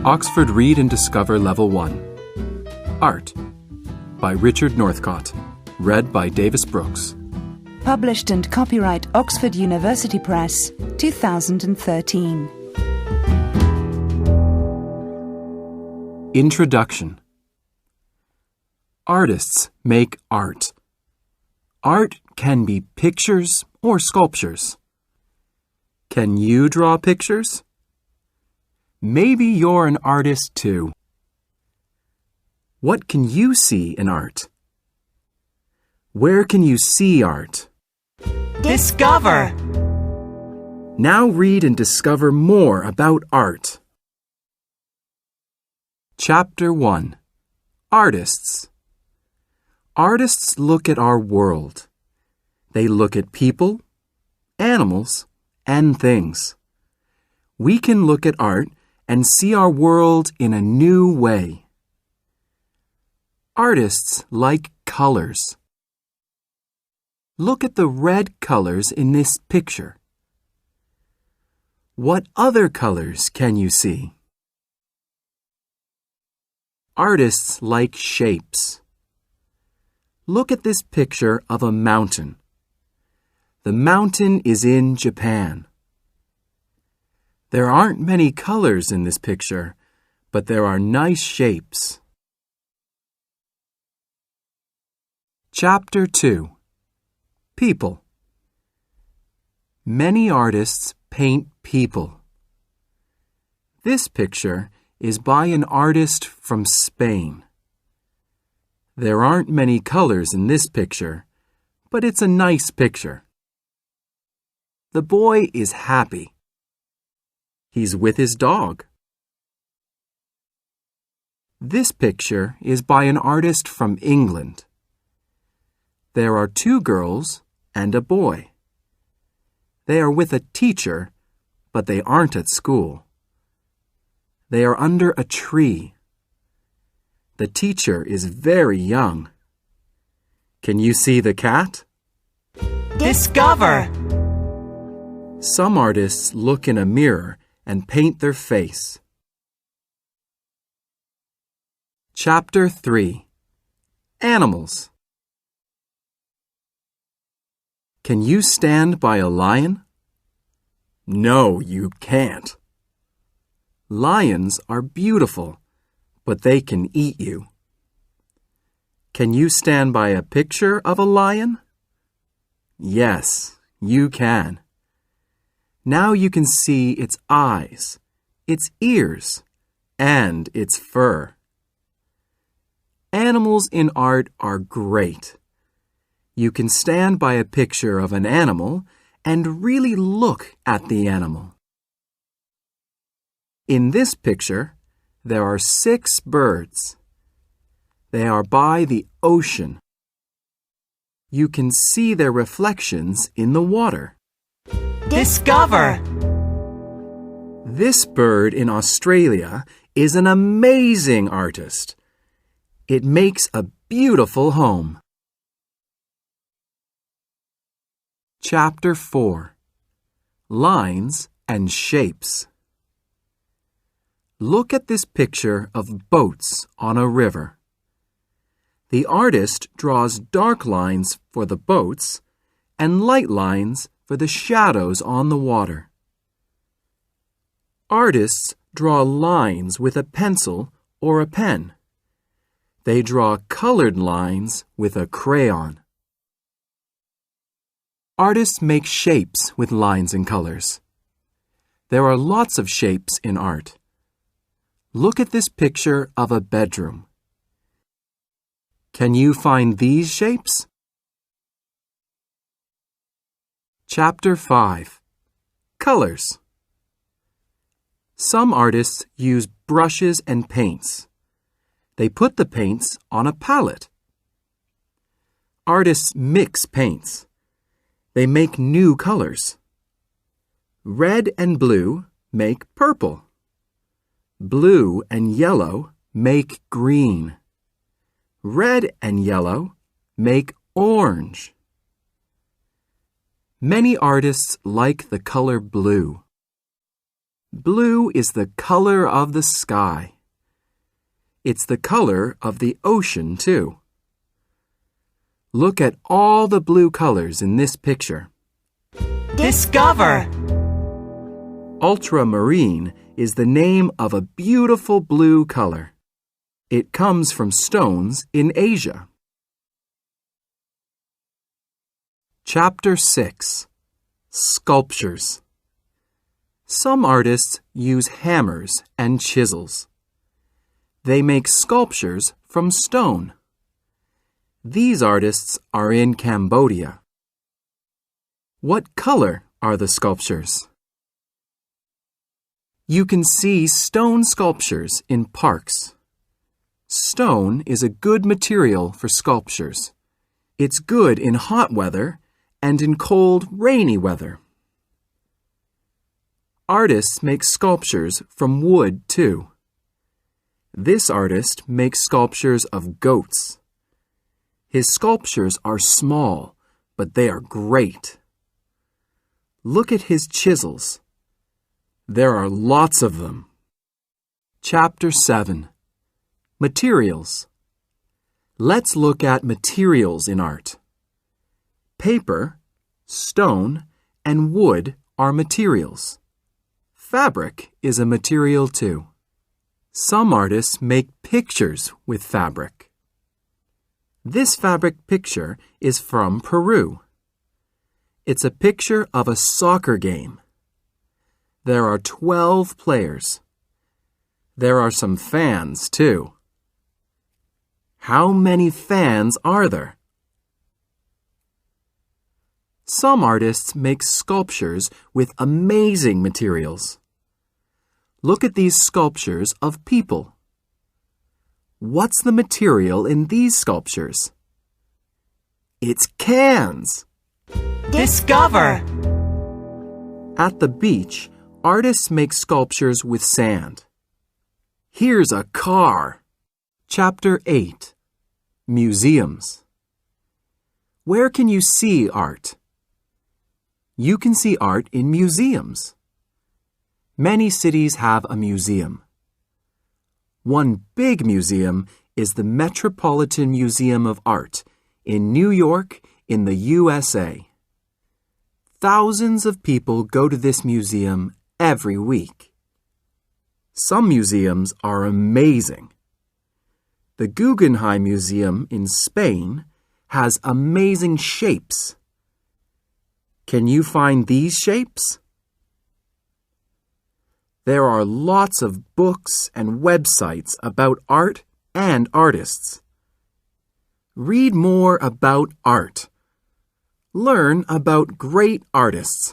Oxford Read and Discover Level 1. Art by Richard Northcott. Read by Davis Brooks. Published and copyright Oxford University Press, 2013. Introduction. Artists make art. Art can be pictures or sculptures. Can you draw pictures? Maybe you're an artist too. What can you see in art? Where can you see art? Discover! Now read and discover more about art. Chapter 1. Artists. Artists look at our world. They look at people, animals, and things. We can look at art and see our world in a new way. Artists like colors. Look at the red colors in this picture. What other colors can you see? Artists like shapes. Look at this picture of a mountain. The mountain is in Japan. There aren't many colors in this picture, but there are nice shapes. Chapter 2. People. Many artists paint people. This picture is by an artist from Spain. There aren't many colors in this picture, but it's a nice picture. The boy is happy. He's with his dog. This picture is by an artist from England. There are two girls and a boy. They are with a teacher, but they aren't at school. They are under a tree. The teacher is very young. Can you see the cat? Discover! Some artists look in a mirror and paint their face. Chapter 3. Animals. Can you stand by a lion? No, you can't. Lions are beautiful, but they can eat you. Can you stand by a picture of a lion? Yes, you can. Now you can see its eyes, its ears, and its fur. Animals in art are great. You can stand by a picture of an animal and really look at the animal. In this picture, there are 6 birds. They are by the ocean. You can see their reflections in the water. Discover! This bird in Australia is an amazing artist. It makes a beautiful home. Chapter 4. Lines and Shapes. Look at this picture of boats on a river. The artist draws dark lines for the boats and light lines for the shadows on the water. Artists draw lines with a pencil or a pen. They draw colored lines with a crayon. Artists make shapes with lines and colors. There are lots of shapes in art. Look at this picture of a bedroom. Can you find these shapes? Chapter 5. Colors. Some artists use brushes and paints. They put the paints on a palette. Artists mix paints. They make new colors. Red and blue make purple. Blue and yellow make green. Red and yellow make orange. Many artists like the color blue. Blue is the color of the sky. It's the color of the ocean, too. Look at all the blue colors in this picture. Discover. Ultramarine is the name of a beautiful blue color. It comes from stones in Asia. Chapter 6. Sculptures. Some artists use hammers and chisels. They make sculptures from stone. These artists are in Cambodia. What color are the sculptures? You can see stone sculptures in parks. Stone is a good material for sculptures. It's good in hot weather and in cold, rainy weather. Artists make sculptures from wood, too. This artist makes sculptures of goats. His sculptures are small, but they are great. Look at his chisels. There are lots of them. Chapter 7. Materials. Let's look at materials in art. Paper, stone, and wood are materials. Fabric is a material too. Some artists make pictures with fabric. This fabric picture is from Peru. It's a picture of a soccer game. There are 12 players. There are some fans too. How many fans are there? Some artists make sculptures with amazing materials. Look at these sculptures of people. What's the material in these sculptures? It's cans. Discover. At the beach, artists make sculptures with sand. Here's a car. Chapter 8. Museums. Where can you see art? You can see art in museums. Many cities have a museum. One big museum is the Metropolitan Museum of Art in New York in the USA. Thousands of people go to this museum every week. Some museums are amazing. The Guggenheim Museum in Spain has amazing shapes. Can you find these shapes? There are lots of books and websites about art and artists. Read more about art. Learn about great artists.